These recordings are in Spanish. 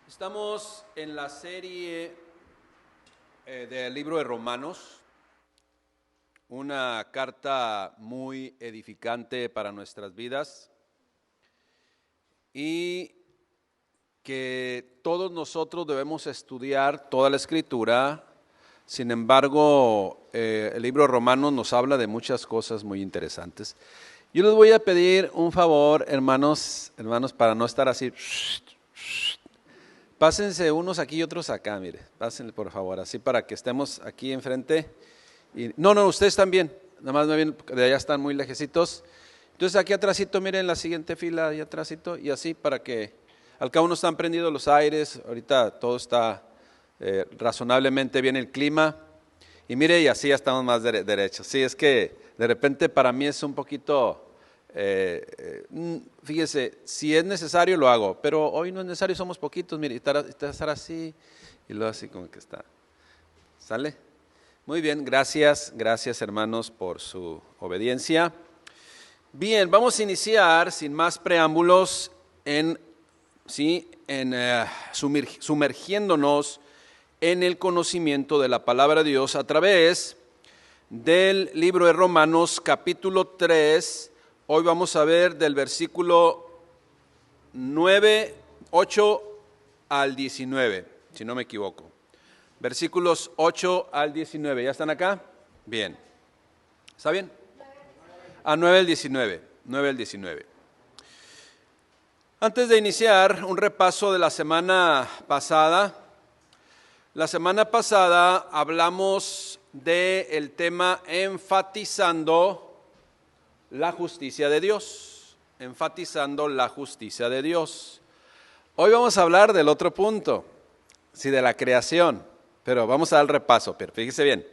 Estamos en la serie del libro de Romanos, una carta muy edificante para nuestras vidas y que todos nosotros debemos estudiar toda la Escritura. Sin embargo, el libro de Romanos nos habla de muchas cosas muy interesantes. Yo les voy a pedir un favor, hermanos, para no estar así. Pásense unos aquí y otros acá, mire, pásenle por favor, así para que estemos aquí enfrente. No, ustedes también, nada más me ven, de allá están muy lejecitos. Entonces aquí atrásito, miren la siguiente fila, ahí atrásito, y así para que, al cabo no están prendidos los aires, ahorita todo está razonablemente bien el clima. Y mire, y así ya estamos más derechos. Sí, es que de repente para mí es un poquito... fíjese, si es necesario lo hago, pero hoy no es necesario, somos poquitos, mire, estar así y luego así como que está. ¿Sale? Muy bien, gracias hermanos por su obediencia. Bien, vamos a iniciar sin más preámbulos sumergiéndonos en el conocimiento de la palabra de Dios a través del libro de Romanos capítulo 3. Hoy vamos a ver del versículo 8 al 19, si no me equivoco. Versículos 8 al 19, ¿ya están acá? Bien. ¿Está bien? 9 al 19. Antes de iniciar, un repaso de la semana pasada. La semana pasada hablamos del tema enfatizando la justicia de Dios, Hoy vamos a hablar del otro punto, sí, de la creación, pero vamos a dar el repaso, pero fíjese bien,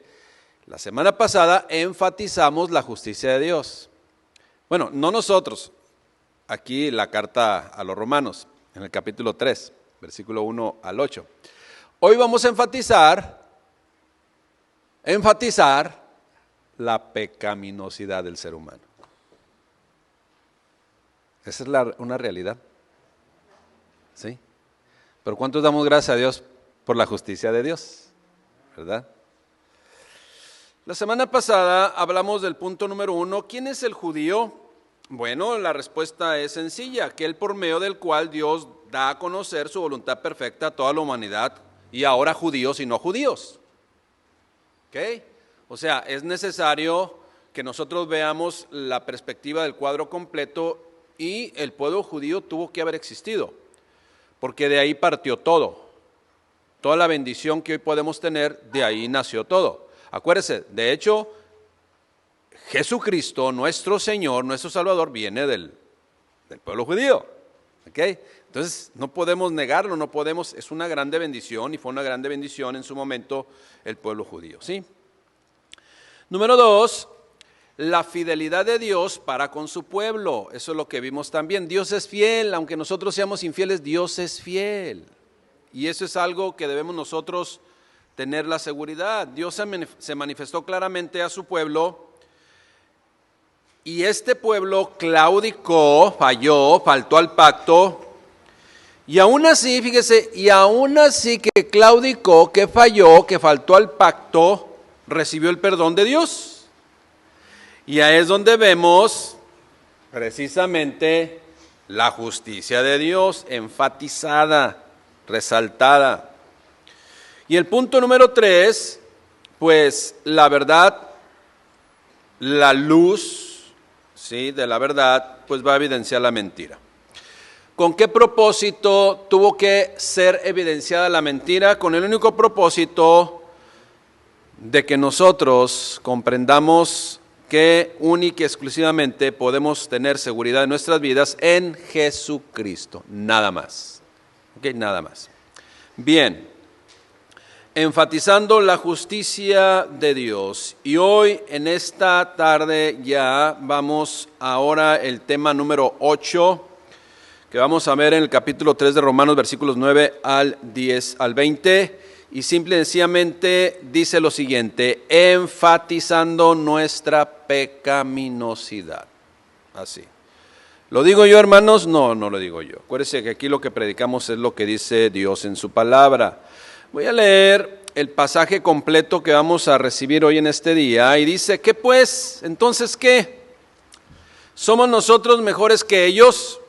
la semana pasada enfatizamos la justicia de Dios. Bueno, no nosotros, aquí la carta a los Romanos, en el capítulo 3, versículo 1 al 8. Hoy vamos a enfatizar la pecaminosidad del ser humano. Esa es una realidad, ¿sí? Pero ¿cuántos damos gracias a Dios por la justicia de Dios? ¿Verdad? La semana pasada hablamos del punto número 1. ¿Quién es el judío? Bueno, la respuesta es sencilla, aquel por medio del cual Dios da a conocer su voluntad perfecta a toda la humanidad, y ahora judíos y no judíos. ¿Ok? O sea, es necesario que nosotros veamos la perspectiva del cuadro completo. Y el pueblo judío tuvo que haber existido, porque de ahí partió todo. Toda la bendición que hoy podemos tener, de ahí nació todo. Acuérdense, de hecho, Jesucristo, nuestro Señor, nuestro Salvador, viene del pueblo judío. ¿Okay? Entonces, no podemos negarlo, es una grande bendición, y fue una grande bendición en su momento el pueblo judío. ¿Sí? Número 2. La fidelidad de Dios para con su pueblo, eso es lo que vimos también. Dios es fiel, aunque nosotros seamos infieles, Dios es fiel. Y eso es algo que debemos nosotros tener la seguridad. Dios se manifestó claramente a su pueblo, y este pueblo claudicó, faltó al pacto. Y aún así, fíjese, que claudicó, que falló, que faltó al pacto, recibió el perdón de Dios. Y ahí es donde vemos precisamente la justicia de Dios enfatizada, resaltada. Y el punto número 3, pues la verdad, la luz, ¿sí?, de la verdad, pues va a evidenciar la mentira. ¿Con qué propósito tuvo que ser evidenciada la mentira? Con el único propósito de que nosotros comprendamos que única y exclusivamente podemos tener seguridad en nuestras vidas en Jesucristo, nada más. ¿Ok? Nada más. Bien, enfatizando la justicia de Dios. Y hoy, en esta tarde, ya vamos ahora el tema número 8, que vamos a ver en el capítulo 3 de Romanos, versículos 9 al 10 al 20. Y simple y sencillamente dice lo siguiente: enfatizando nuestra pecaminosidad. Así. ¿Lo digo yo, hermanos? No, no lo digo yo. Acuérdense que aquí lo que predicamos es lo que dice Dios en su palabra. Voy a leer el pasaje completo que vamos a recibir hoy en este día y dice, ¿qué pues? Entonces, ¿qué? ¿Somos nosotros mejores que ellos?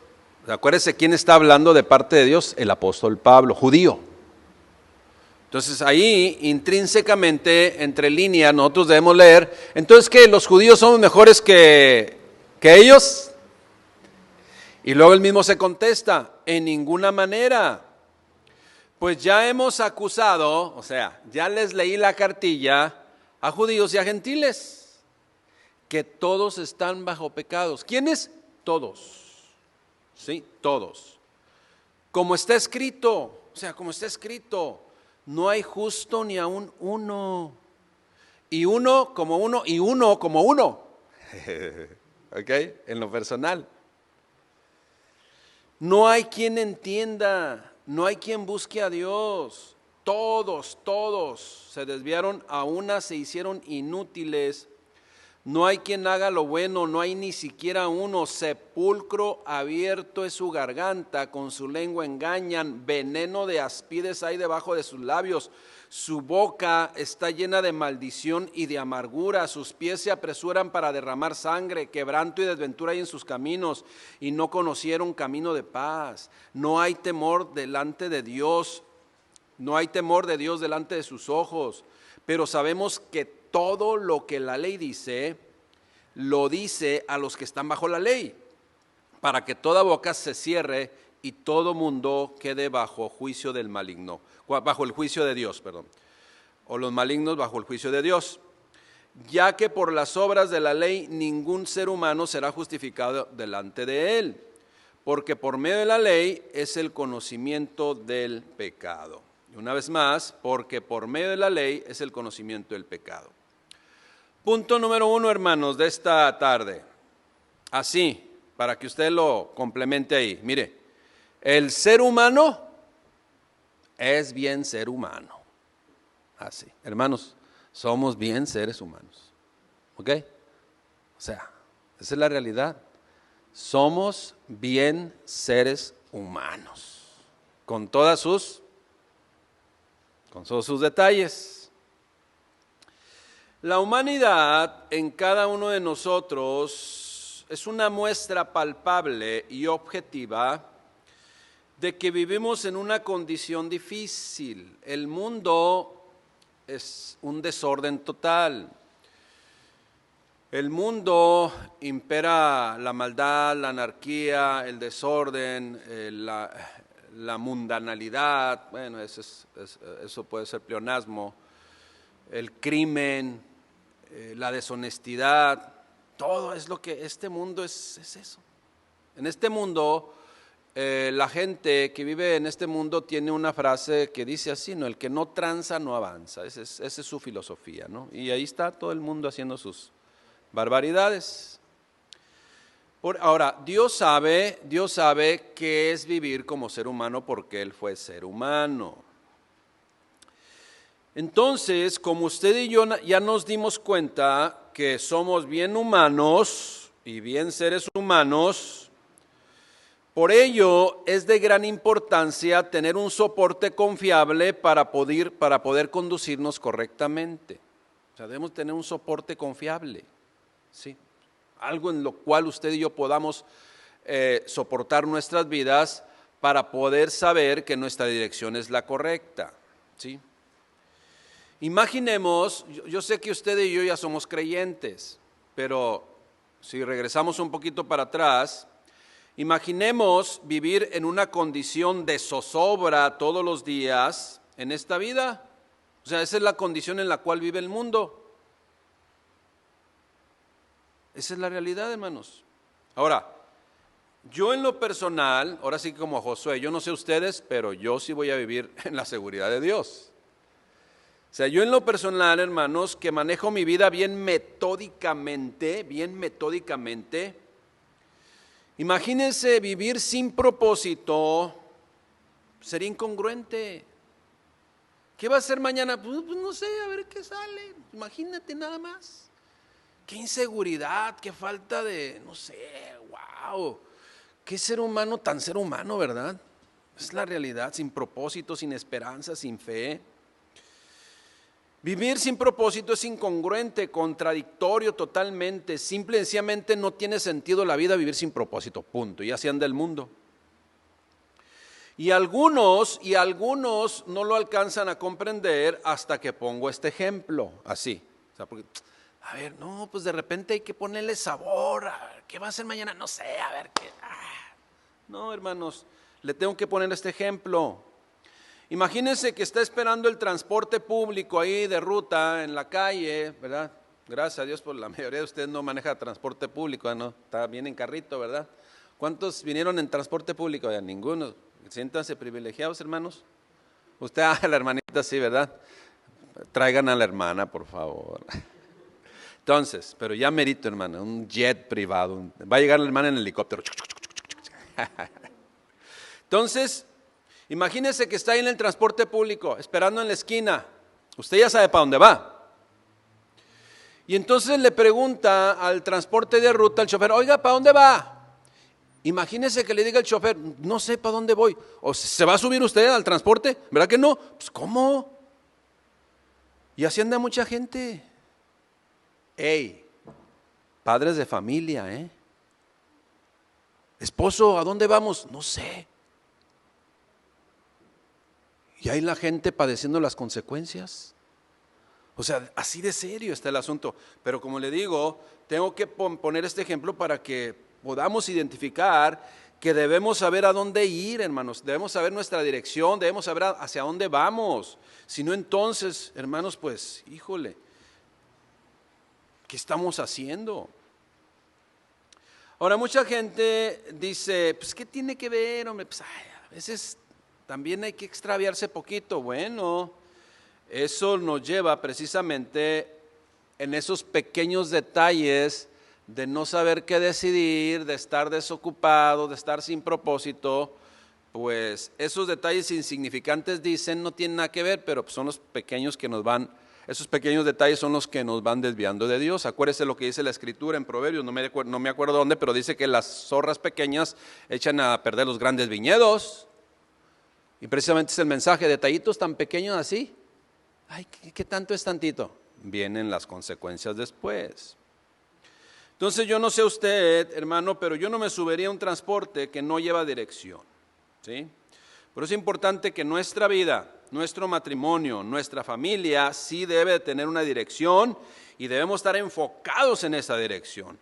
Acuérdense quién está hablando de parte de Dios, el apóstol Pablo, judío. Entonces ahí intrínsecamente, entre líneas, nosotros debemos leer, entonces ¿qué? ¿Los judíos somos mejores que ellos? Y luego él mismo se contesta, en ninguna manera. Pues ya hemos acusado, o sea, ya les leí la cartilla a judíos y a gentiles, que todos están bajo pecados. ¿Quiénes? Todos. Sí, todos. Como está escrito, o sea, como está escrito, no hay justo ni aun uno. Y uno como uno, y uno como uno. ¿Ok? En lo personal. No hay quien entienda, no hay quien busque a Dios. Todos se desviaron, a una se hicieron inútiles. No hay quien haga lo bueno, no hay ni siquiera uno. Sepulcro abierto es su garganta, con su lengua engañan. Veneno de áspides hay debajo de sus labios. Su boca está llena de maldición y de amargura. Sus pies se apresuran para derramar sangre. Quebranto y desventura hay en sus caminos, y no conocieron camino de paz. No hay temor delante de Dios. No hay temor de Dios delante de sus ojos. Pero sabemos que todo lo que la ley dice, lo dice a los que están bajo la ley, para que toda boca se cierre y todo mundo quede bajo juicio del maligno, bajo el juicio de Dios, perdón, o los malignos bajo el juicio de Dios, ya que por las obras de la ley ningún ser humano será justificado delante de él, porque por medio de la ley es el conocimiento del pecado. Y una vez más, porque por medio de la ley es el conocimiento del pecado. Punto número 1, hermanos, de esta tarde. Así, para que usted lo complemente ahí. Mire, el ser humano es bien ser humano. Así, hermanos, somos bien seres humanos. ¿Ok? O sea, esa es la realidad. Somos bien seres humanos. Con todos sus detalles. La humanidad en cada uno de nosotros es una muestra palpable y objetiva de que vivimos en una condición difícil. El mundo es un desorden total. El mundo impera la maldad, la anarquía, el desorden, la mundanalidad, bueno, eso puede ser pleonasmo, el crimen, la deshonestidad, todo es lo que este mundo es eso. En este mundo, la gente que vive en este mundo tiene una frase que dice así, ¿no? El que no tranza no avanza, esa es su filosofía, ¿no? Y ahí está todo el mundo haciendo sus barbaridades. Ahora, Dios sabe qué es vivir como ser humano porque Él fue ser humano. Entonces, como usted y yo ya nos dimos cuenta que somos bien humanos y bien seres humanos, por ello es de gran importancia tener un soporte confiable para poder conducirnos correctamente. O sea, debemos tener un soporte confiable, ¿sí? Algo en lo cual usted y yo podamos soportar nuestras vidas para poder saber que nuestra dirección es la correcta, ¿sí? Imaginemos, yo sé que usted y yo ya somos creyentes, pero si regresamos un poquito para atrás, imaginemos vivir en una condición de zozobra todos los días en esta vida. O sea, esa es la condición en la cual vive el mundo. Esa es la realidad, hermanos. Ahora, yo en lo personal, ahora sí como Josué, yo no sé ustedes, pero yo sí voy a vivir en la seguridad de Dios. O sea, yo en lo personal, hermanos, que manejo mi vida bien metódicamente, imagínense vivir sin propósito, sería incongruente. ¿Qué va a hacer mañana? Pues no sé, a ver qué sale, imagínate nada más. Qué inseguridad, qué falta de, no sé, wow. qué ser humano tan ser humano, ¿verdad? Es la realidad, sin propósito, sin esperanza, sin fe. Vivir sin propósito es incongruente, contradictorio totalmente. Simple y sencillamente no tiene sentido la vida vivir sin propósito, punto. Y así anda el mundo. Y algunos no lo alcanzan a comprender hasta que pongo este ejemplo, así. O sea, porque, a ver, no, pues de repente hay que ponerle sabor. A ver, ¿qué va a hacer mañana? No sé, a ver qué. No, hermanos, le tengo que poner este ejemplo. Imagínense que está esperando el transporte público ahí de ruta en la calle, ¿verdad? Gracias a Dios por la mayoría de ustedes no maneja transporte público, ¿no? Está bien en carrito, ¿verdad? ¿Cuántos vinieron en transporte público? Ya, ninguno. Siéntanse privilegiados, hermanos. Usted, la hermanita, sí, ¿verdad? Traigan a la hermana, por favor. Entonces, pero ya merito, hermana, un jet privado. Va a llegar la hermana en el helicóptero. Entonces, imagínese que está ahí en el transporte público, esperando en la esquina. Usted ya sabe para dónde va. Y entonces le pregunta al transporte de ruta, al chofer, oiga, ¿para dónde va? Imagínese que le diga al chofer, no sé para dónde voy. ¿O se va a subir usted al transporte? ¿Verdad que no? Pues ¿cómo? Y así anda mucha gente. Ey, padres de familia, esposo, ¿a dónde vamos? No sé. Y ahí la gente padeciendo las consecuencias. O sea, así de serio está el asunto. Pero como le digo, tengo que poner este ejemplo para que podamos identificar que debemos saber a dónde ir, hermanos. Debemos saber nuestra dirección, debemos saber hacia dónde vamos. Si no, entonces, hermanos, pues, híjole, ¿qué estamos haciendo? Ahora, mucha gente dice, pues, ¿qué tiene que ver, hombre? Pues, a veces también hay que extraviarse poquito. Bueno, eso nos lleva precisamente en esos pequeños detalles de no saber qué decidir, de estar desocupado, de estar sin propósito. Pues esos detalles insignificantes dicen no tienen nada que ver, pero son los pequeños que nos van, esos pequeños detalles son los que nos van desviando de Dios. Acuérdese lo que dice la Escritura en Proverbios, no me acuerdo dónde, pero dice que las zorras pequeñas echan a perder los grandes viñedos. Y precisamente es el mensaje, detallitos tan pequeños así. Ay, ¿qué tanto es tantito? Vienen las consecuencias después. Entonces yo no sé usted, hermano, pero yo no me subiría a un transporte que no lleva dirección, ¿sí? Pero es importante que nuestra vida, nuestro matrimonio, nuestra familia sí debe tener una dirección y debemos estar enfocados en esa dirección.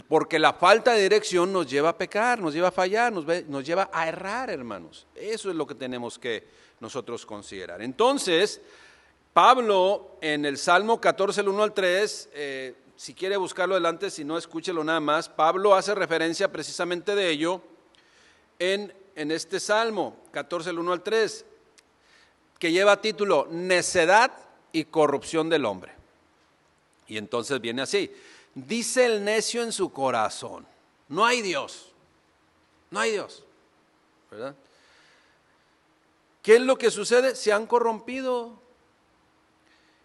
Porque la falta de dirección nos lleva a pecar, nos lleva a fallar, nos lleva a errar, hermanos. Eso es lo que tenemos que nosotros considerar. Entonces, Pablo en el Salmo 14, el 1 al 3, si quiere buscarlo adelante, si no, escúchelo nada más. Pablo hace referencia precisamente de ello en este Salmo 14, el 1 al 3, que lleva título Necedad y corrupción del hombre. Y entonces viene así: dice el necio en su corazón, no hay Dios, no hay Dios, ¿verdad? ¿Qué es lo que sucede? Se han corrompido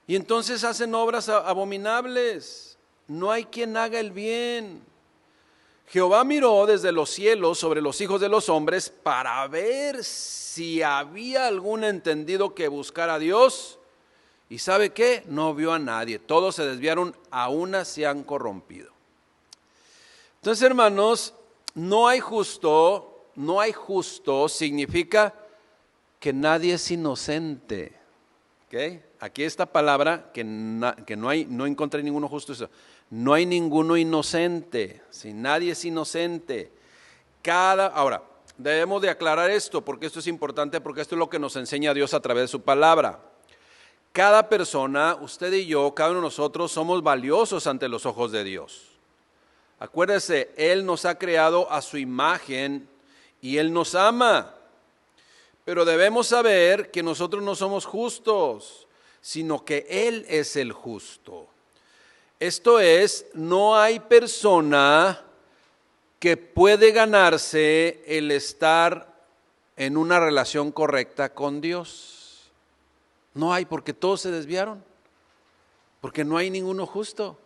y entonces hacen obras abominables. No hay quien haga el bien. Jehová miró desde los cielos sobre los hijos de los hombres para ver si había algún entendido que buscara a Dios. ¿Y sabe qué? No vio a nadie. Todos se desviaron, a una se han corrompido. Entonces, hermanos, no hay justo significa que nadie es inocente. ¿Okay? Aquí esta palabra que no encontré ninguno justo, no hay ninguno inocente, si nadie es inocente. Ahora, debemos de aclarar esto porque esto es importante, porque esto es lo que nos enseña Dios a través de su palabra. Cada persona, usted y yo, cada uno de nosotros somos valiosos ante los ojos de Dios. Acuérdese, Él nos ha creado a su imagen y Él nos ama. Pero debemos saber que nosotros no somos justos, sino que Él es el justo. Esto es, no hay persona que puede ganarse el estar en una relación correcta con Dios. No hay, porque todos se desviaron, porque no hay ninguno justo.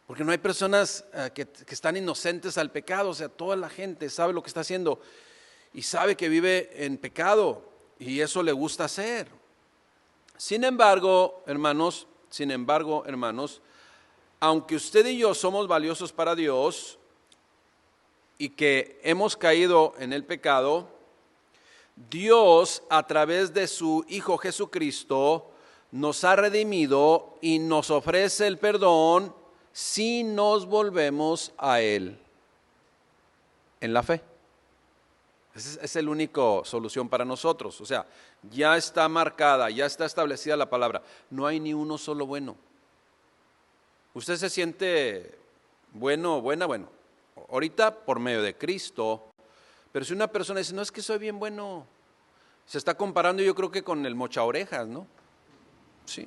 Porque no hay personas que están inocentes al pecado. O sea, toda la gente sabe lo que está haciendo y sabe que vive en pecado y eso le gusta hacer. Sin embargo, hermanos, aunque usted y yo somos valiosos para Dios y que hemos caído en el pecado, Dios a través de su Hijo Jesucristo nos ha redimido y nos ofrece el perdón si nos volvemos a Él en la fe. Esa es la única solución para nosotros. O sea, ya está marcada, ya está establecida la palabra. No hay ni uno solo bueno. Usted se siente bueno, buena, bueno. Ahorita por medio de Cristo. Pero si una persona dice, no, es que soy bien bueno, se está comparando yo creo que con el mocha orejas, ¿no? Sí.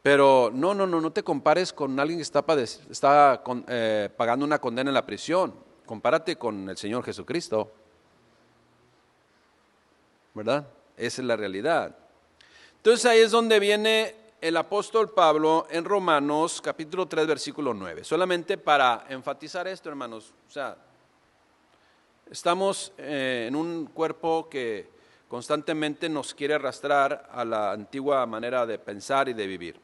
Pero no te compares con alguien que está pagando una condena en la prisión. Compárate con el Señor Jesucristo. ¿Verdad? Esa es la realidad. Entonces ahí es donde viene el apóstol Pablo en Romanos capítulo 3 versículo 9. Solamente para enfatizar esto, hermanos. O sea, estamos en un cuerpo que constantemente nos quiere arrastrar a la antigua manera de pensar y de vivir.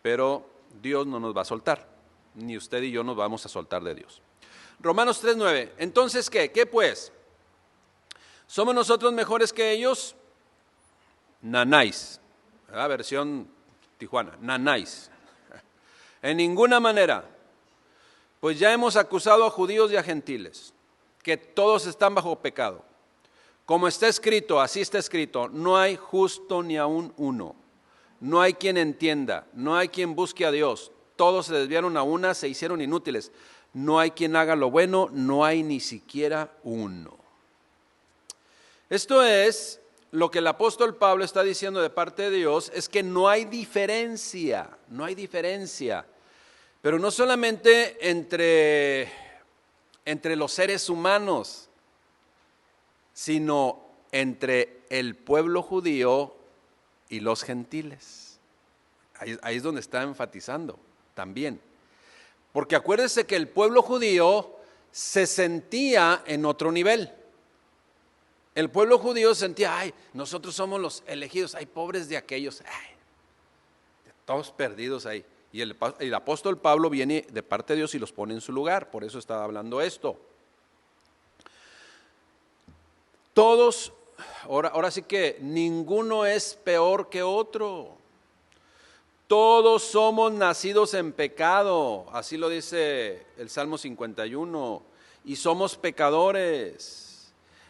Pero Dios no nos va a soltar, ni usted y yo nos vamos a soltar de Dios. Romanos 3:9. Entonces, ¿qué? ¿Qué pues? ¿Somos nosotros mejores que ellos? Nanáis. Versión Tijuana. Nanáis. En ninguna manera. Pues ya hemos acusado a judíos y a gentiles, que todos están bajo pecado. Como está escrito, así está escrito, no hay justo ni aun uno. No hay quien entienda, no hay quien busque a Dios. Todos se desviaron a una, se hicieron inútiles. No hay quien haga lo bueno, no hay ni siquiera uno. Esto es lo que el apóstol Pablo está diciendo de parte de Dios, es que no hay diferencia. Pero no solamente entre los seres humanos, sino entre el pueblo judío y los gentiles. Ahí es donde está enfatizando también. Porque acuérdese que el pueblo judío se sentía en otro nivel. El pueblo judío sentía, nosotros somos los elegidos, pobres de aquellos, todos perdidos ahí. Y el apóstol Pablo viene de parte de Dios y los pone en su lugar, por eso está hablando esto. Todos, ahora sí que ninguno es peor que otro. Todos somos nacidos en pecado, así lo dice el Salmo 51, y somos pecadores.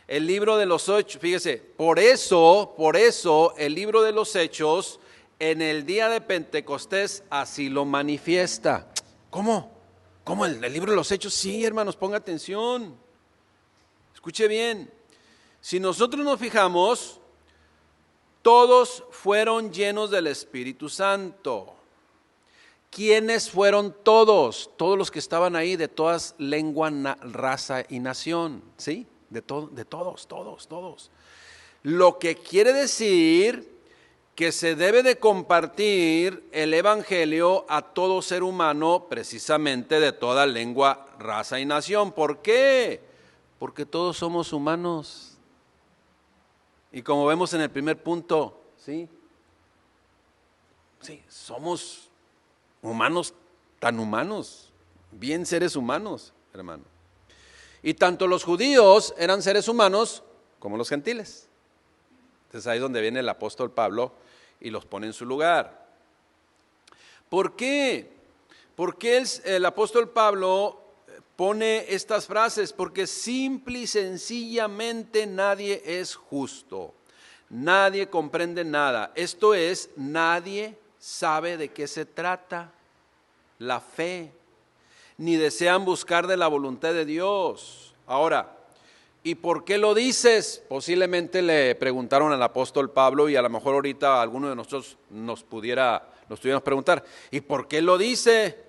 El libro de los Hechos, fíjese, por eso el libro de los Hechos en el día de Pentecostés así lo manifiesta. ¿Cómo? ¿Cómo el libro de los Hechos? Sí, hermanos, ponga atención. Escuche bien. Si nosotros nos fijamos, todos fueron llenos del Espíritu Santo. ¿Quiénes fueron todos? Todos los que estaban ahí, de todas lengua, raza y nación. ¿Sí? De todos. Lo que quiere decir que se debe de compartir el evangelio a todo ser humano, precisamente de toda lengua, raza y nación. ¿Por qué? Porque todos somos humanos. Y como vemos en el primer punto, ¿sí? Sí, somos humanos, tan humanos, bien seres humanos, hermano. Y tanto los judíos eran seres humanos como los gentiles. Entonces ahí es donde viene el apóstol Pablo y los pone en su lugar. ¿Por qué? ¿Por qué el apóstol Pablo pone estas frases? Porque simple y sencillamente nadie es justo. Nadie comprende nada. Esto es, nadie sabe de qué se trata la fe, ni desean buscar de la voluntad de Dios. Ahora, ¿y por qué lo dices? Posiblemente le preguntaron al apóstol Pablo y a lo mejor ahorita alguno de nosotros nos pudiéramos preguntar, ¿y por qué lo dice?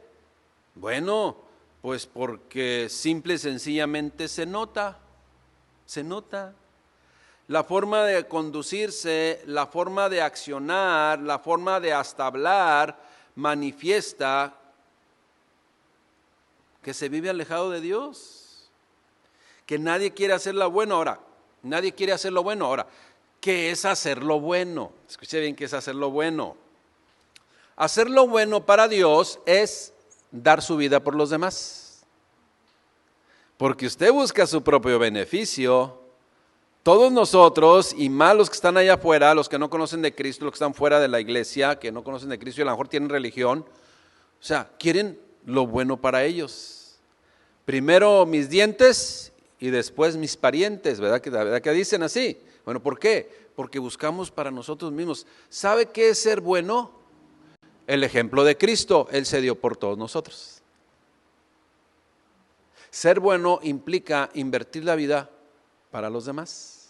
Bueno, pues porque simple y sencillamente se nota. La forma de conducirse, la forma de accionar, la forma de hasta hablar, manifiesta que se vive alejado de Dios, que nadie quiere hacer lo bueno. Ahora, nadie quiere hacer lo bueno. Ahora, ¿qué es hacer lo bueno? Escuche bien, ¿qué es hacer lo bueno? Hacer lo bueno para Dios es dar su vida por los demás. Porque usted busca su propio beneficio. Todos nosotros, y más los que están allá afuera, los que no conocen de Cristo, los que están fuera de la iglesia, que no conocen de Cristo y a lo mejor tienen religión, o sea, quieren lo bueno para ellos. Primero mis dientes y después mis parientes, ¿verdad que dicen así? Bueno, ¿por qué? Porque buscamos para nosotros mismos. ¿Sabe qué es ser bueno? El ejemplo de Cristo, Él se dio por todos nosotros. Ser bueno implica invertir la vida para los demás.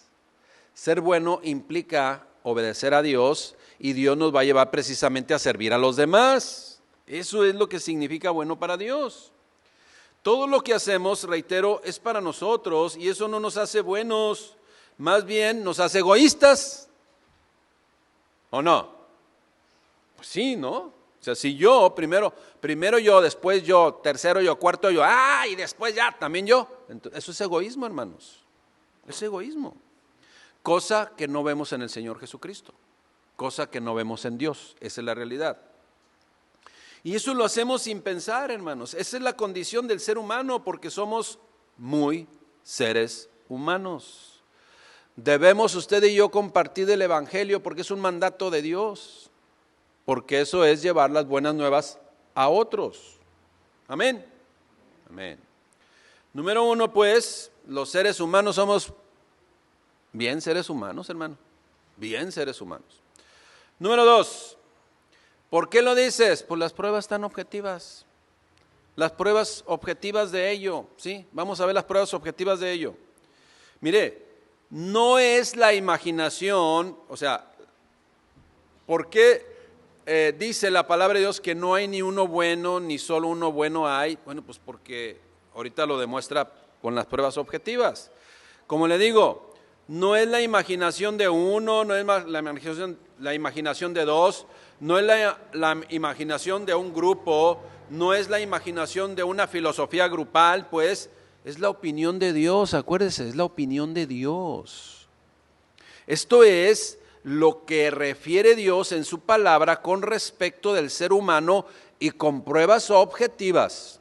Ser bueno implica obedecer a Dios y Dios nos va a llevar precisamente a servir a los demás. Eso es lo que significa bueno para Dios. Todo lo que hacemos, reitero, es para nosotros y eso no nos hace buenos, más bien nos hace egoístas. ¿O no? Pues sí, ¿no? O sea, si yo, primero yo, después yo, tercero yo, cuarto yo, y después ya, también yo. Entonces, eso es egoísmo, hermanos. Es egoísmo. Cosa que no vemos en el Señor Jesucristo. Cosa que no vemos en Dios. Esa es la realidad. Y eso lo hacemos sin pensar, hermanos. Esa es la condición del ser humano porque somos muy seres humanos. Debemos usted y yo compartir el Evangelio porque es un mandato de Dios. Porque eso es llevar las buenas nuevas a otros. Amén. Amén. Número 1, pues, los seres humanos somos bien seres humanos, hermano. Bien seres humanos. Número 2, ¿por qué lo dices? Pues las pruebas están objetivas. Las pruebas objetivas de ello, ¿sí? Vamos a ver las pruebas objetivas de ello. Mire, no es la imaginación, o sea, ¿por qué dice la palabra de Dios que no hay ni uno bueno, ni solo uno bueno hay? Bueno, pues porque ahorita lo demuestra con las pruebas objetivas. Como le digo, no es la imaginación de uno, no es la imaginación de dos, no es la imaginación de un grupo, no es la imaginación de una filosofía grupal, pues es la opinión de Dios, acuérdese, es la opinión de Dios. Esto es lo que refiere Dios en su palabra con respecto del ser humano y con pruebas objetivas.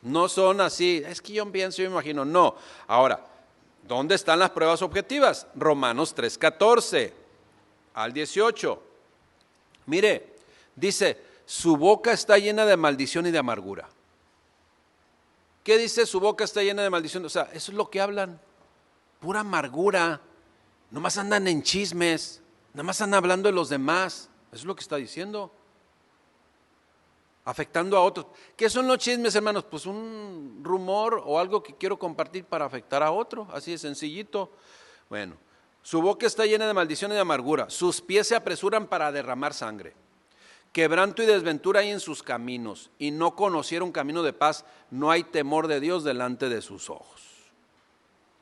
No son así, es que yo pienso, yo me imagino, no. Ahora, ¿dónde están las pruebas objetivas? Romanos 3:14 al 18. Mire, dice, su boca está llena de maldición y de amargura. ¿Qué dice? Su boca está llena de maldición. O sea, eso es lo que hablan, pura amargura. Nomás andan en chismes, nomás andan hablando de los demás. Eso es lo que está diciendo. Afectando a otros. ¿Qué son los chismes, hermanos? Pues un rumor o algo que quiero compartir para afectar a otro, así de sencillito. Bueno, su boca está llena de maldición y de amargura, sus pies se apresuran para derramar sangre. Quebranto y desventura hay en sus caminos, y no conocieron camino de paz, no hay temor de Dios delante de sus ojos.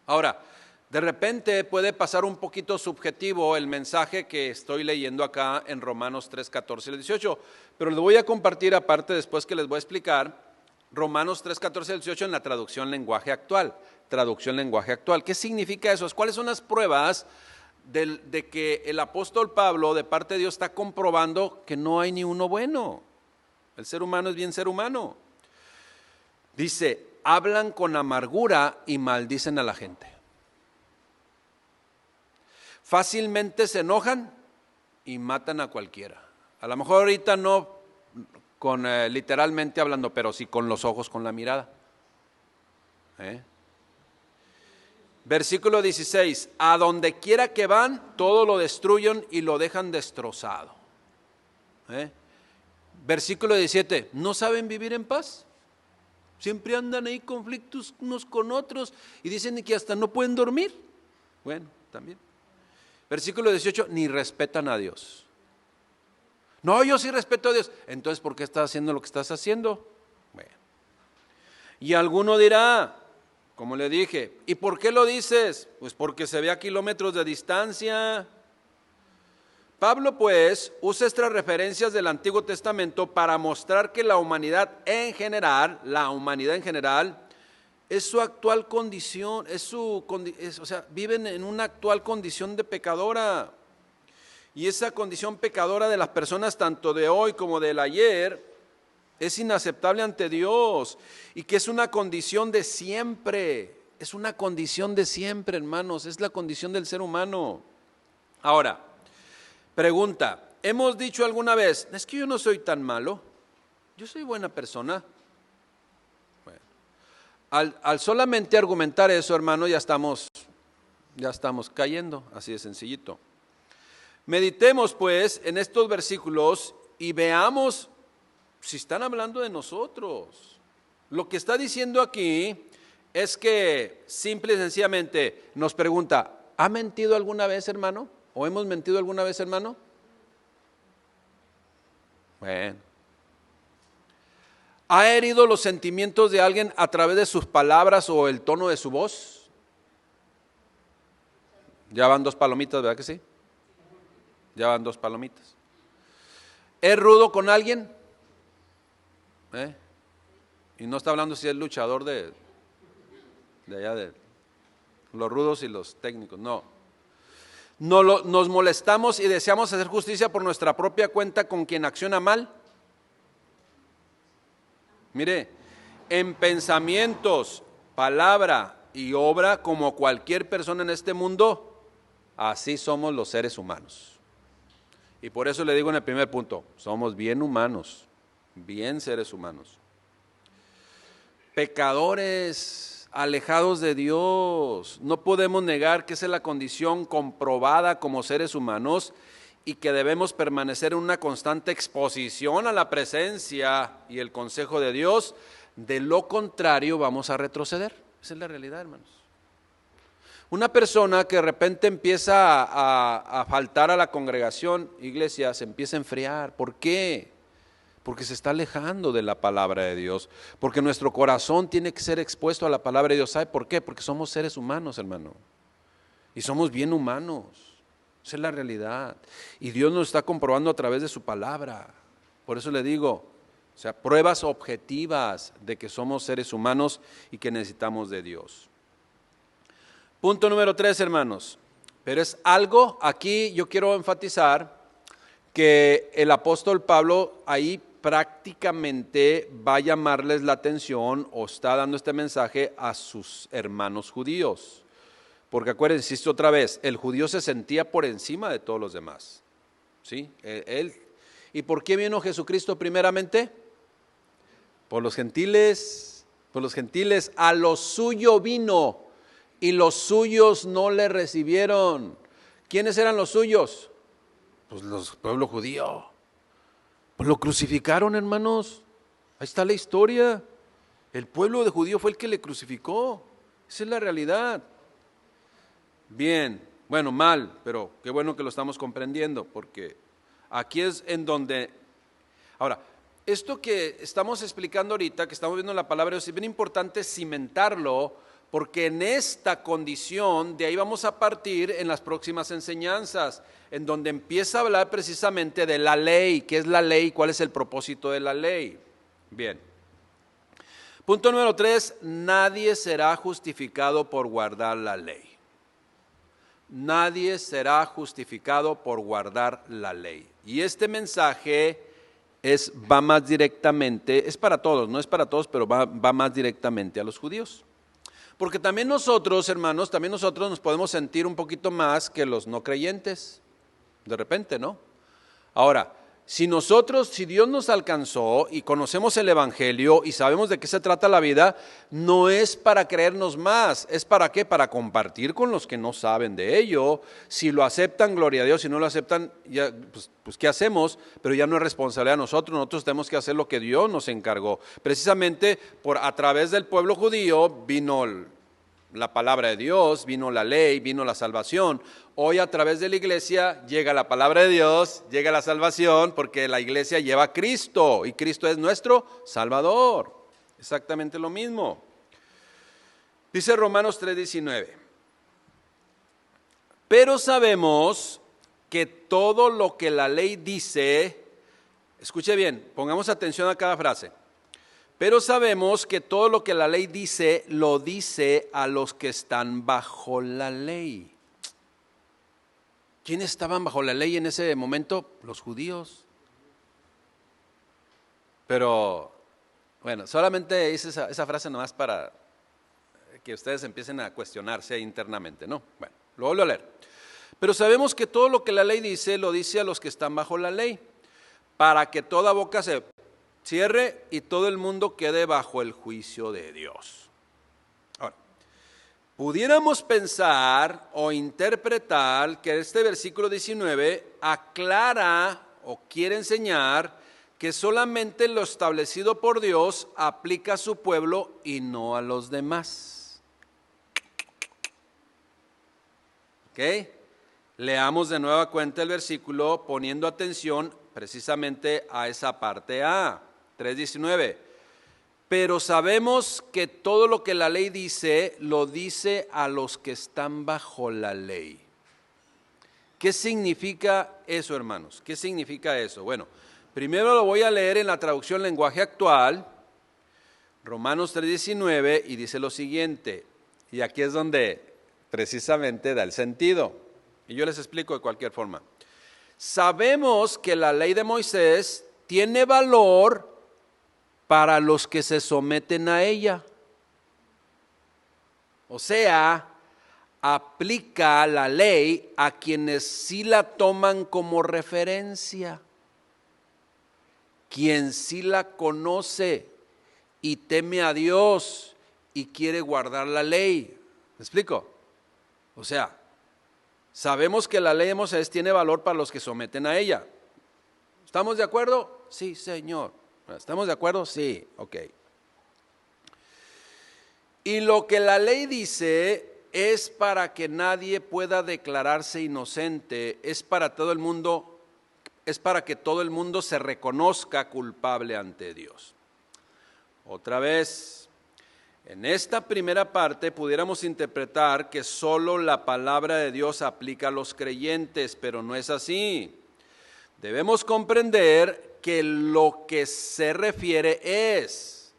Ahora, de repente puede pasar un poquito subjetivo el mensaje que estoy leyendo acá en Romanos 3:14 al 18, pero les voy a compartir aparte después que les voy a explicar Romanos 3:14 al 18 en la traducción lenguaje actual. ¿Qué significa eso? ¿Cuáles son las pruebas de que el apóstol Pablo de parte de Dios está comprobando que no hay ni uno bueno? El ser humano es bien ser humano. Dice, hablan con amargura y maldicen a la gente. Fácilmente se enojan y matan a cualquiera. A lo mejor ahorita no con literalmente hablando, pero sí con los ojos, con la mirada. Versículo 16, a donde quiera que van, todo lo destruyen y lo dejan destrozado. Versículo 17, ¿no saben vivir en paz? Siempre andan ahí conflictos unos con otros y dicen que hasta no pueden dormir. Bueno, también. Versículo 18, ni respetan a Dios. No, yo sí respeto a Dios. Entonces, ¿por qué estás haciendo lo que estás haciendo? Bueno. Y alguno dirá, como le dije, ¿y por qué lo dices? Pues porque se ve a kilómetros de distancia. Pablo pues usa estas referencias del Antiguo Testamento para mostrar que la humanidad en general, es su actual condición, viven en una actual condición de pecadora. Y esa condición pecadora de las personas, tanto de hoy como del ayer, es inaceptable ante Dios. Y que es una condición de siempre. Es una condición de siempre, hermanos. Es la condición del ser humano. Ahora, pregunta, ¿hemos dicho alguna vez, es que yo no soy tan malo? Yo soy buena persona. Bueno, al solamente argumentar eso, hermano, ya estamos cayendo, así de sencillito. Meditemos pues en estos versículos y veamos si están hablando de nosotros. Lo que está diciendo aquí es que simple y sencillamente nos pregunta, ¿ha mentido alguna vez, hermano? ¿O hemos mentido alguna vez, hermano? Bueno. ¿Ha herido los sentimientos de alguien a través de sus palabras o el tono de su voz? Ya van 2 palomitas, ¿verdad que sí? Ya van 2 palomitas. ¿Es rudo con alguien? Y no está hablando si es luchador de allá de los rudos y los técnicos, no. Nos molestamos y deseamos hacer justicia por nuestra propia cuenta con quien acciona mal. Mire, en pensamientos, palabra y obra, como cualquier persona en este mundo, así somos los seres humanos. Y por eso le digo en el primer punto, somos bien humanos, bien seres humanos. Pecadores, alejados de Dios. No podemos negar que esa es la condición comprobada como seres humanos y que debemos permanecer en una constante exposición a la presencia y el consejo de Dios. De lo contrario, vamos a retroceder. Esa es la realidad, hermanos. Una persona que de repente empieza a faltar a la congregación, iglesia, se empieza a enfriar. ¿Por qué? Porque se está alejando de la palabra de Dios. Porque nuestro corazón tiene que ser expuesto a la palabra de Dios. ¿Sabe por qué? Porque somos seres humanos, hermano. Y somos bien humanos. Esa es la realidad. Y Dios nos está comprobando a través de su palabra. Por eso le digo, pruebas objetivas de que somos seres humanos y que necesitamos de Dios. Punto número 3, hermanos. Pero es algo, aquí yo quiero enfatizar que el apóstol Pablo ahí prácticamente va a llamarles la atención o está dando este mensaje a sus hermanos judíos. Porque acuérdense, insisto otra vez, el judío se sentía por encima de todos los demás. ¿Sí? ¿Y por qué vino Jesucristo primeramente? Por los gentiles, a lo suyo vino y los suyos no le recibieron. ¿Quiénes eran los suyos? Pues los pueblo judío. Pues lo crucificaron, hermanos. Ahí está la historia. El pueblo de judío fue el que le crucificó. Esa es la realidad. Bien, bueno, mal, pero qué bueno que lo estamos comprendiendo, porque aquí es en donde... Ahora, esto que estamos explicando ahorita, que estamos viendo en la palabra de Dios, es bien importante cimentarlo, porque en esta condición, de ahí vamos a partir en las próximas enseñanzas, en donde empieza a hablar precisamente de la ley. ¿Qué es la ley? ¿Cuál es el propósito de la ley? Bien. Punto número 3, nadie será justificado por guardar la ley. Nadie será justificado por guardar la ley. Y este mensaje va más directamente, es para todos, no es para todos, pero va más directamente a los judíos. Porque también nosotros, hermanos, nos podemos sentir un poquito más que los no creyentes, de repente, ¿no? Ahora, si Dios nos alcanzó y conocemos el Evangelio y sabemos de qué se trata la vida, no es para creernos más, ¿es para qué? Para compartir con los que no saben de ello. Si lo aceptan, gloria a Dios, si no lo aceptan, ya, pues ¿qué hacemos? Pero ya no es responsabilidad de nosotros tenemos que hacer lo que Dios nos encargó. Precisamente a través del pueblo judío vino la palabra de Dios, vino la ley, vino la salvación. Hoy a través de la iglesia llega la palabra de Dios, llega la salvación, porque la iglesia lleva a Cristo y Cristo es nuestro Salvador. Exactamente lo mismo. Dice Romanos 3:19. Pero sabemos que todo lo que la ley dice, escuche bien, pongamos atención a cada frase. Pero sabemos que todo lo que la ley dice, lo dice a los que están bajo la ley. ¿Quiénes estaban bajo la ley en ese momento? Los judíos. Pero, bueno, solamente hice esa frase nomás para que ustedes empiecen a cuestionarse internamente, ¿no? Bueno, lo vuelvo a leer. Pero sabemos que todo lo que la ley dice, lo dice a los que están bajo la ley, para que toda boca se cierre y todo el mundo quede bajo el juicio de Dios. Ahora, pudiéramos pensar o interpretar que este versículo 19 aclara o quiere enseñar que solamente lo establecido por Dios aplica a su pueblo y no a los demás. ¿Ok? Leamos de nueva cuenta el versículo poniendo atención precisamente a esa parte A, 3:19. Pero sabemos que todo lo que la ley dice, lo dice a los que están bajo la ley. ¿Qué significa eso, hermanos? ¿Qué significa eso? Bueno, primero lo voy a leer en la traducción lenguaje actual, Romanos 3:19, y dice lo siguiente, y aquí es donde precisamente da el sentido, y yo les explico de cualquier forma. Sabemos que la ley de Moisés tiene valor para los que se someten a ella. O sea, aplica la ley a quienes sí la toman como referencia. Quien sí la conoce y teme a Dios y quiere guardar la ley. ¿Me explico? O sea, sabemos que la ley de Moisés tiene valor para los que someten a ella. ¿Estamos de acuerdo? Sí, Señor. ¿Estamos de acuerdo? Sí, ok. Y lo que la ley dice es para que nadie pueda declararse inocente, es para todo el mundo, es para que todo el mundo se reconozca culpable ante Dios. Otra vez, en esta primera parte pudiéramos interpretar que solo la palabra de Dios aplica a los creyentes, pero no es así. Debemos comprender que lo que se refiere es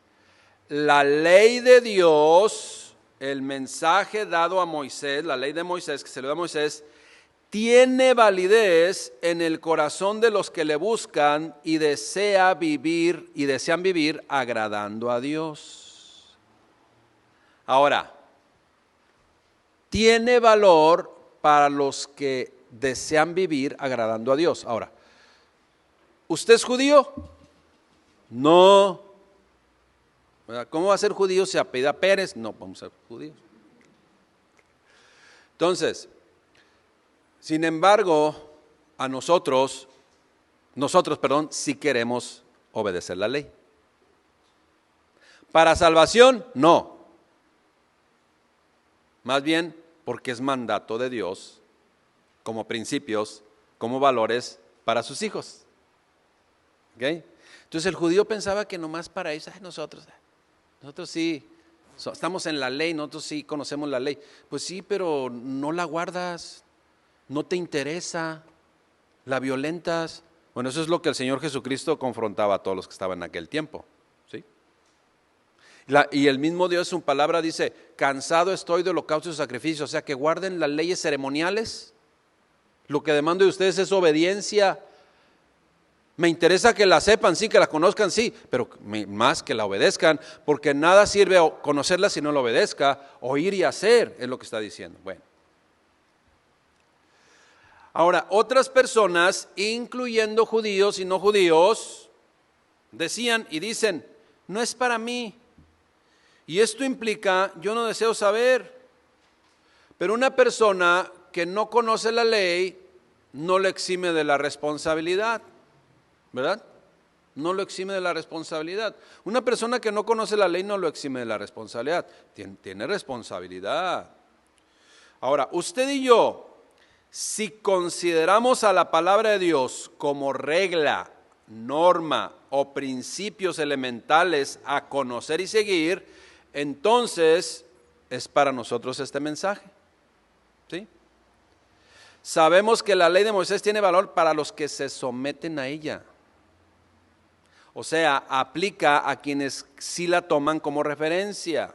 la ley de Dios, el mensaje dado a Moisés, la ley de Moisés que se le da a Moisés, tiene validez en el corazón de los que le buscan y desean vivir agradando a Dios. Ahora, tiene valor para los que desean vivir agradando a Dios. Ahora, ¿usted es judío? No. ¿Cómo va a ser judío si apellida Pérez? No, vamos a ser judíos. Entonces, sin embargo, a nosotros, sí queremos obedecer la ley. ¿Para salvación? No. Más bien porque es mandato de Dios, como principios, como valores para sus hijos. ¿Okay? Entonces el judío pensaba que nomás para ellos, nosotros sí, estamos en la ley, nosotros sí conocemos la ley. Pues sí, pero no la guardas, no te interesa, la violentas. Bueno, eso es lo que el Señor Jesucristo confrontaba a todos los que estaban en aquel tiempo. ¿Sí? Y el mismo Dios en su palabra dice, cansado estoy de holocaustos y sacrificios, o sea que guarden las leyes ceremoniales. Lo que demando de ustedes es obediencia. Me interesa que la sepan, sí, que la conozcan, sí, pero más que la obedezcan, porque nada sirve conocerla si no la obedezca, oír y hacer, es lo que está diciendo. Bueno. Ahora, otras personas, incluyendo judíos y no judíos, decían y dicen, no es para mí. Y esto implica, yo no deseo saber, pero una persona que no conoce la ley, no le exime de la responsabilidad. ¿Verdad? No lo exime de la responsabilidad. Una persona que no conoce la ley no lo exime de la responsabilidad. Tiene responsabilidad. Ahora, usted y yo, si consideramos a la palabra de Dios como regla, norma o principios elementales a conocer y seguir, entonces es para nosotros este mensaje. ¿Sí? Sabemos que la ley de Moisés tiene valor para los que se someten a ella. O sea, aplica a quienes sí la toman como referencia.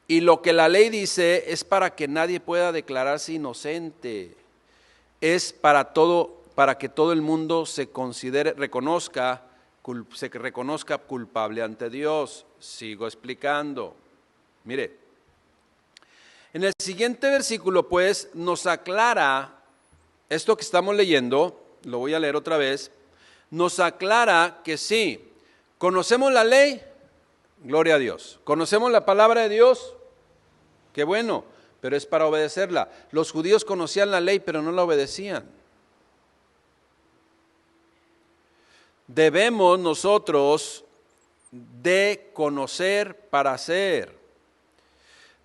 Y lo que la ley dice es para que nadie pueda declararse inocente. Es para que todo el mundo se reconozca culpable ante Dios. Sigo explicando. Mire, en el siguiente versículo pues nos aclara esto que estamos leyendo, lo voy a leer otra vez, nos aclara que sí, conocemos la ley, gloria a Dios, conocemos la palabra de Dios, qué bueno, pero es para obedecerla. Los judíos conocían la ley, pero no la obedecían. Debemos nosotros de conocer para hacer.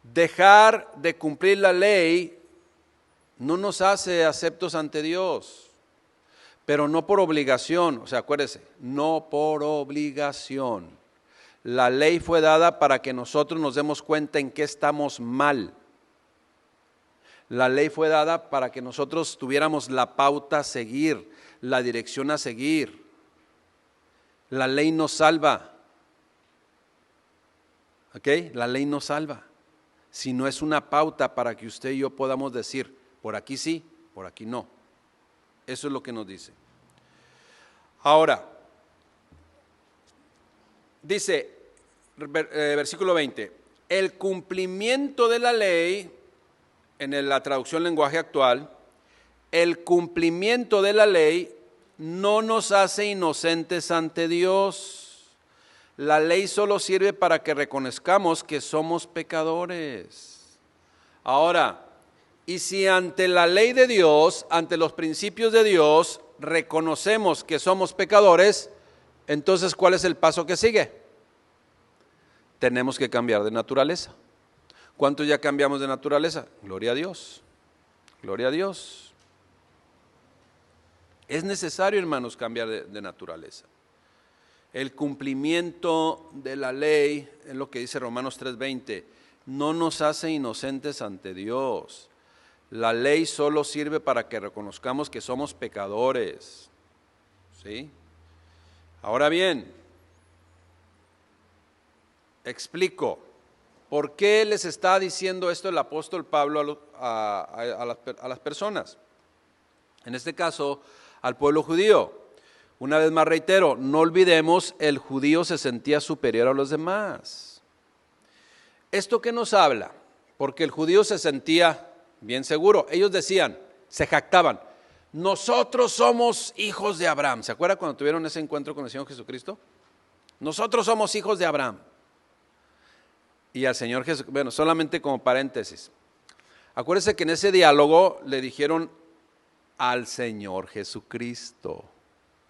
Dejar de cumplir la ley no nos hace aceptos ante Dios, pero no por obligación, o sea, acuérdese, no por obligación. La ley fue dada para que nosotros nos demos cuenta en qué estamos mal. La ley fue dada para que nosotros tuviéramos la pauta a seguir, la dirección a seguir. La ley nos salva. ¿Ok? La ley nos salva. Si no es una pauta para que usted y yo podamos decir, por aquí sí, por aquí no. Eso es lo que nos dice. Ahora, dice, versículo 20, el cumplimiento de la ley, en la traducción lenguaje actual, el cumplimiento de la ley no nos hace inocentes ante Dios. La ley solo sirve para que reconozcamos que somos pecadores. Ahora, y si ante la ley de Dios, ante los principios de Dios, reconocemos que somos pecadores, entonces ¿cuál es el paso que sigue? Tenemos que cambiar de naturaleza. ¿Cuántos ya cambiamos de naturaleza? Gloria a Dios. Gloria a Dios. Es necesario, hermanos, cambiar de naturaleza. El cumplimiento de la ley, es lo que dice Romanos 3:20, no nos hace inocentes ante Dios. La ley solo sirve para que reconozcamos que somos pecadores. ¿Sí? Ahora bien, explico, ¿por qué les está diciendo esto el apóstol Pablo a las personas? En este caso, al pueblo judío. Una vez más reitero, no olvidemos, el judío se sentía superior a los demás. ¿Esto qué nos habla? Porque el judío se sentía bien seguro. Ellos decían, se jactaban, nosotros somos hijos de Abraham. ¿Se acuerdan cuando tuvieron ese encuentro con el Señor Jesucristo? Nosotros somos hijos de Abraham. Y al Señor Jesucristo, bueno, solamente como paréntesis. Acuérdense que en ese diálogo le dijeron al Señor Jesucristo.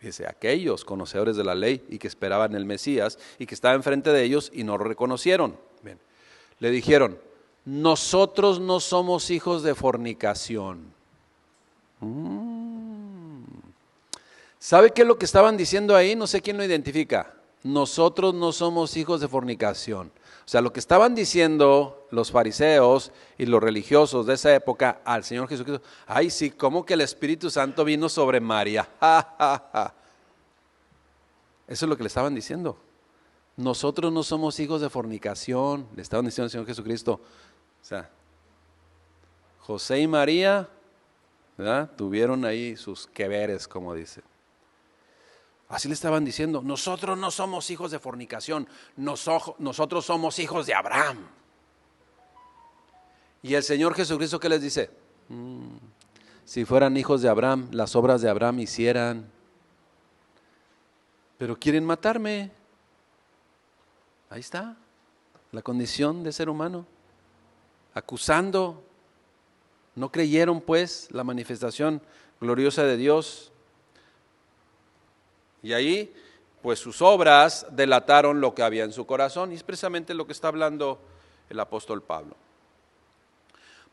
Dice, aquellos conocedores de la ley y que esperaban el Mesías y que estaba enfrente de ellos y no lo reconocieron. Bien. Le dijeron, nosotros no somos hijos de fornicación. ¿Sabe qué es lo que estaban diciendo ahí? No sé quién lo identifica. Nosotros no somos hijos de fornicación. O sea, lo que estaban diciendo los fariseos y los religiosos de esa época al Señor Jesucristo, ay sí, ¿cómo que el Espíritu Santo vino sobre María? ¡Ja, ja, ja! Eso es lo que le estaban diciendo. Nosotros no somos hijos de fornicación, le estaban diciendo al Señor Jesucristo. O sea, José y María, ¿verdad?, tuvieron ahí sus que veres, como dice. Así le estaban diciendo, nosotros no somos hijos de fornicación, nosotros somos hijos de Abraham. Y el Señor Jesucristo, ¿qué les dice? Si fueran hijos de Abraham, las obras de Abraham hicieran. Pero quieren matarme. Ahí está, la condición de ser humano. Acusando. No creyeron pues la manifestación gloriosa de Dios. Y ahí, pues sus obras delataron lo que había en su corazón. Y es precisamente lo que está hablando el apóstol Pablo.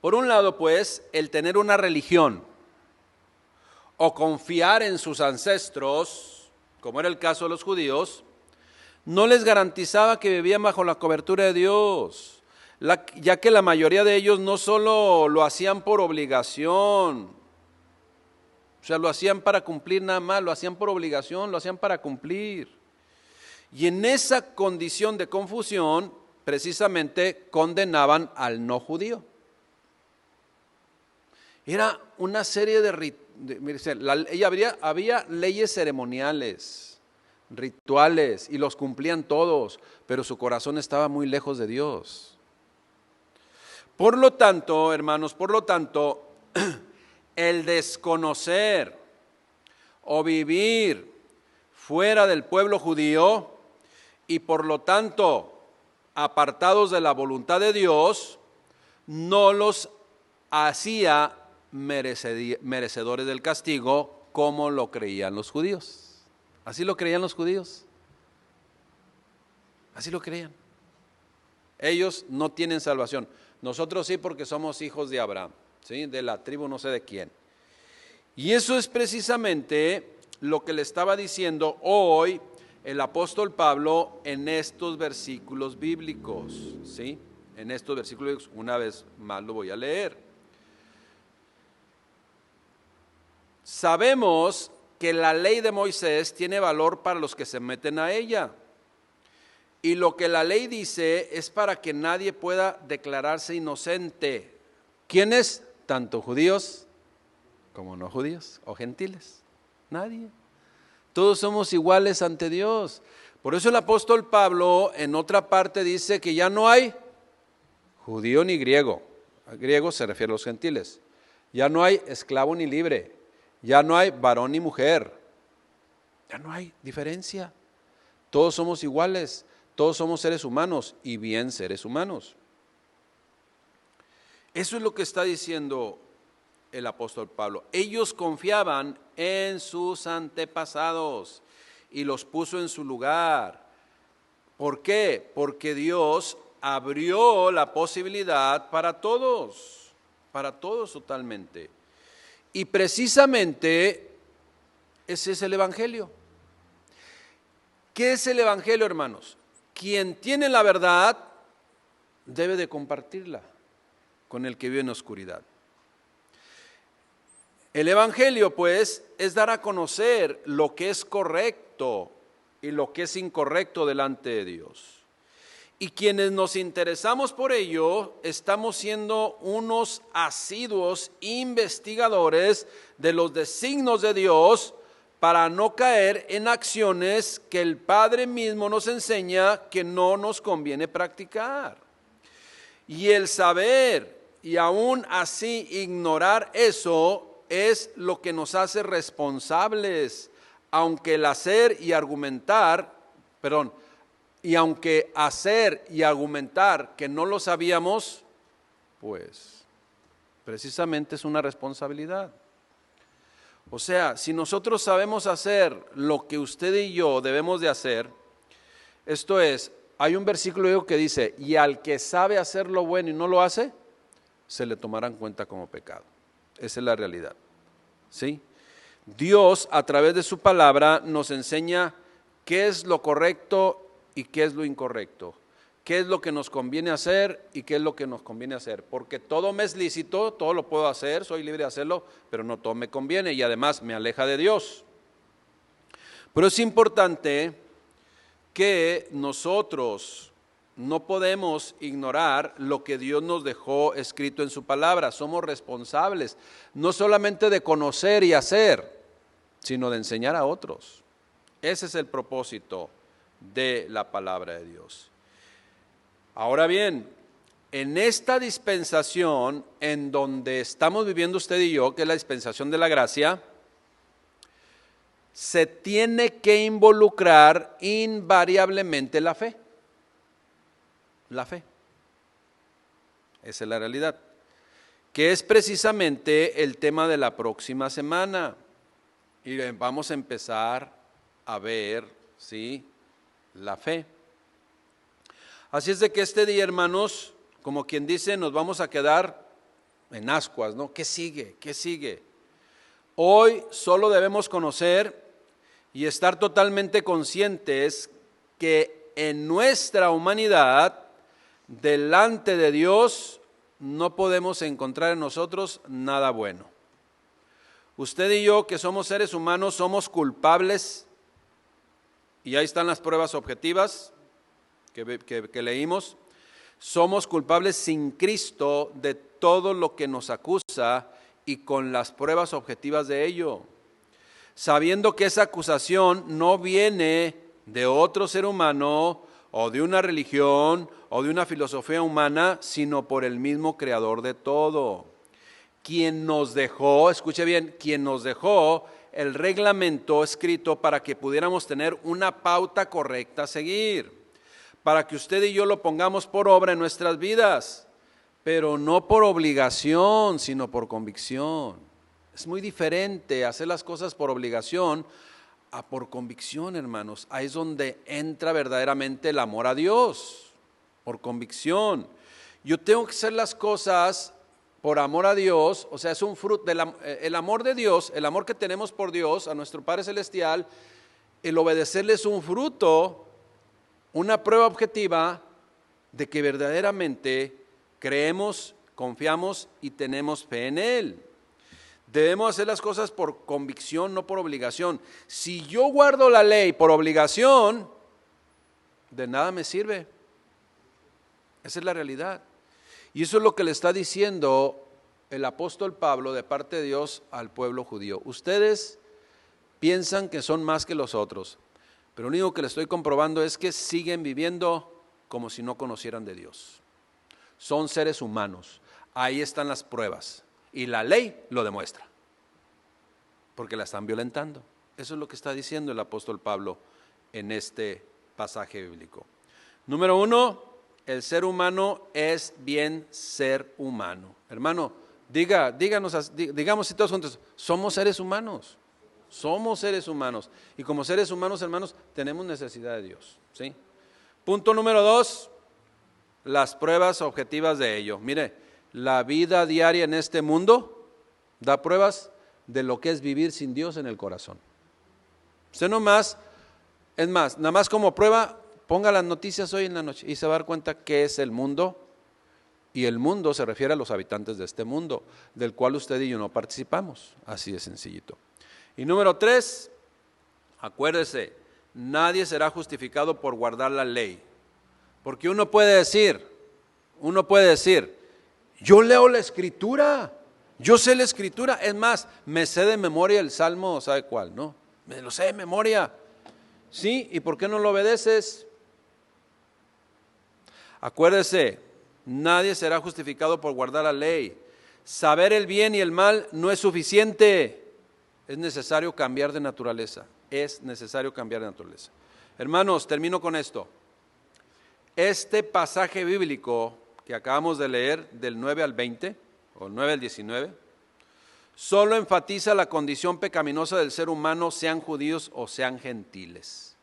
Por un lado, pues, el tener una religión o confiar en sus ancestros, como era el caso de los judíos, no les garantizaba que vivían bajo la cobertura de Dios. ya que la mayoría de ellos no solo lo hacían por obligación, o sea, lo hacían para cumplir nada más, lo hacían por obligación, lo hacían para cumplir. Y en esa condición de confusión, precisamente condenaban al no judío. Era una serie de había leyes ceremoniales, rituales, y los cumplían todos, pero su corazón estaba muy lejos de Dios. Por lo tanto, hermanos, el desconocer o vivir fuera del pueblo judío y por lo tanto apartados de la voluntad de Dios, no los hacía merecedores del castigo como lo creían los judíos. Así lo creían los judíos. Así lo creían. Ellos no tienen salvación. Nosotros sí, porque somos hijos de Abraham, ¿sí? De la tribu no sé de quién. Y eso es precisamente lo que le estaba diciendo hoy el apóstol Pablo en estos versículos bíblicos, ¿sí? En estos versículos bíblicos, una vez más lo voy a leer. Sabemos que la ley de Moisés tiene valor para los que se meten a ella. Y lo que la ley dice es para que nadie pueda declararse inocente. ¿Quiénes? Tanto judíos como no judíos o gentiles. Nadie. Todos somos iguales ante Dios. Por eso el apóstol Pablo en otra parte dice que ya no hay judío ni griego. A griego se refiere a los gentiles. Ya no hay esclavo ni libre. Ya no hay varón ni mujer. Ya no hay diferencia. Todos somos iguales. Todos somos seres humanos y bien seres humanos. Eso es lo que está diciendo el apóstol Pablo. Ellos confiaban en sus antepasados y los puso en su lugar. ¿Por qué? Porque Dios abrió la posibilidad para todos totalmente. Y precisamente ese es el Evangelio. ¿Qué es el Evangelio, hermanos? Quien tiene la verdad debe de compartirla con el que vive en oscuridad. El Evangelio, pues, es dar a conocer lo que es correcto y lo que es incorrecto delante de Dios. Y quienes nos interesamos por ello, estamos siendo unos asiduos investigadores de los designios de Dios para no caer en acciones que el Padre mismo nos enseña que no nos conviene practicar. Y el saber y aún así ignorar eso es lo que nos hace responsables, aunque el hacer y argumentar, y aunque hacer y argumentar que no lo sabíamos, pues precisamente es una responsabilidad. O sea, si nosotros sabemos hacer lo que usted y yo debemos de hacer, esto es, hay un versículo que dice, y al que sabe hacer lo bueno y no lo hace, se le tomará en cuenta como pecado. Esa es la realidad, ¿sí? Dios, a través de su palabra, nos enseña qué es lo correcto y qué es lo incorrecto, qué es lo que nos conviene hacer y qué es lo que nos conviene hacer, porque todo me es lícito, todo lo puedo hacer, soy libre de hacerlo, pero no todo me conviene y además me aleja de Dios. Pero es importante que nosotros no podemos ignorar lo que Dios nos dejó escrito en su palabra. Somos responsables, no solamente de conocer y hacer, sino de enseñar a otros. Ese es el propósito de la palabra de Dios. Ahora bien, en esta dispensación en donde estamos viviendo usted y yo, que es la dispensación de la gracia, se tiene que involucrar invariablemente la fe. La fe. Esa es la realidad. Que es precisamente el tema de la próxima semana. Y vamos a empezar a ver, ¿sí?, la fe. Así es de que este día, hermanos, como quien dice, nos vamos a quedar en ascuas, ¿no? ¿Qué sigue? ¿Qué sigue? Hoy solo debemos conocer y estar totalmente conscientes que en nuestra humanidad delante de Dios no podemos encontrar en nosotros nada bueno. Usted y yo, que somos seres humanos, somos culpables, y ahí están las pruebas objetivas que leímos. Somos culpables sin Cristo de todo lo que nos acusa y con las pruebas objetivas de ello, sabiendo que esa acusación no viene de otro ser humano o de una religión o de una filosofía humana, sino por el mismo Creador de todo, quien nos dejó, escuche bien, quien nos dejó el reglamento escrito para que pudiéramos tener una pauta correcta a seguir, para que usted y yo lo pongamos por obra en nuestras vidas, pero no por obligación, sino por convicción. Es muy diferente hacer las cosas por obligación a por convicción, hermanos. Ahí es donde entra verdaderamente el amor a Dios, por convicción. Yo tengo que hacer las cosas por amor a Dios, o sea, es un fruto el amor de Dios, el amor que tenemos por Dios, a nuestro Padre Celestial. El obedecerle es un fruto, una prueba objetiva de que verdaderamente creemos, confiamos y tenemos fe en Él. Debemos hacer las cosas por convicción, no por obligación. Si yo guardo la ley por obligación, de nada me sirve. Esa es la realidad. Y eso es lo que le está diciendo el apóstol Pablo de parte de Dios al pueblo judío. Ustedes piensan que son más que los otros, pero lo único que le estoy comprobando es que siguen viviendo como si no conocieran de Dios. Son seres humanos. Ahí están las pruebas. Y la ley lo demuestra, porque la están violentando. Eso es lo que está diciendo el apóstol Pablo en este pasaje bíblico. Número 1, el ser humano es bien ser humano. Hermano, digamos si todos juntos, somos seres humanos. Somos seres humanos. Y como seres humanos, hermanos, tenemos necesidad de Dios, ¿sí? Punto número 2, las pruebas objetivas de ello. Mire, la vida diaria en este mundo da pruebas de lo que es vivir sin Dios en el corazón. Usted nada más como prueba, ponga las noticias hoy en la noche y se va a dar cuenta qué es el mundo. Y el mundo se refiere a los habitantes de este mundo, del cual usted y yo no participamos. Así de sencillito. Y número 3, acuérdese, nadie será justificado por guardar la ley. Porque uno puede decir, yo leo la Escritura, yo sé la Escritura, es más, me sé de memoria el Salmo, ¿sabe cuál? No, me lo sé de memoria. ¿Sí? ¿Y por qué no lo obedeces? Acuérdese, nadie será justificado por guardar la ley. Saber el bien y el mal no es suficiente, es necesario cambiar de naturaleza, Hermanos, termino con esto. Este pasaje bíblico que acabamos de leer, del 9 al 20, o 9 al 19, solo enfatiza la condición pecaminosa del ser humano, sean judíos o sean gentiles.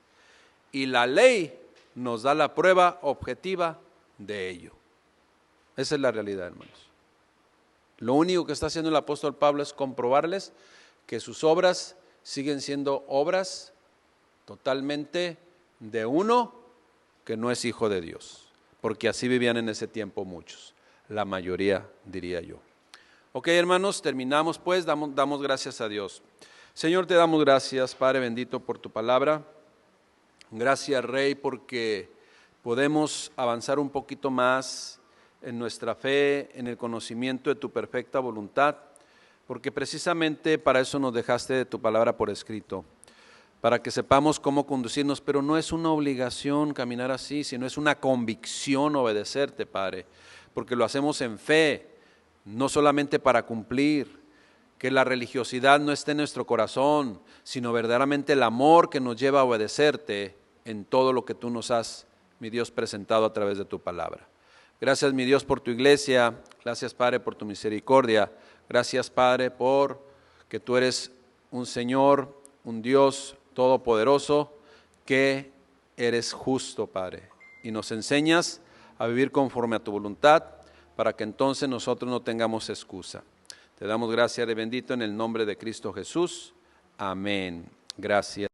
Y la ley nos da la prueba objetiva de ello. Esa es la realidad, hermanos. Lo único que está haciendo el apóstol Pablo es comprobarles que sus obras siguen siendo obras totalmente de uno que no es hijo de Dios, porque así vivían en ese tiempo muchos, la mayoría diría yo. Ok, hermanos, terminamos pues, damos gracias a Dios. Señor, te damos gracias, Padre bendito, por tu palabra. Gracias, Rey, porque podemos avanzar un poquito más en nuestra fe, en el conocimiento de tu perfecta voluntad, porque precisamente para eso nos dejaste de tu palabra por escrito, para que sepamos cómo conducirnos, pero no es una obligación caminar así, sino es una convicción obedecerte, Padre, porque lo hacemos en fe, no solamente para cumplir, que la religiosidad no esté en nuestro corazón, sino verdaderamente el amor que nos lleva a obedecerte en todo lo que tú nos has, mi Dios, presentado a través de tu palabra. Gracias, mi Dios, por tu iglesia, gracias, Padre, por tu misericordia, gracias, Padre, por que tú eres un Señor, un Dios todopoderoso, que eres justo, Padre, y nos enseñas a vivir conforme a tu voluntad, para que entonces nosotros no tengamos excusa. Te damos gracias, de bendito, en el nombre de Cristo Jesús. Amén. Gracias.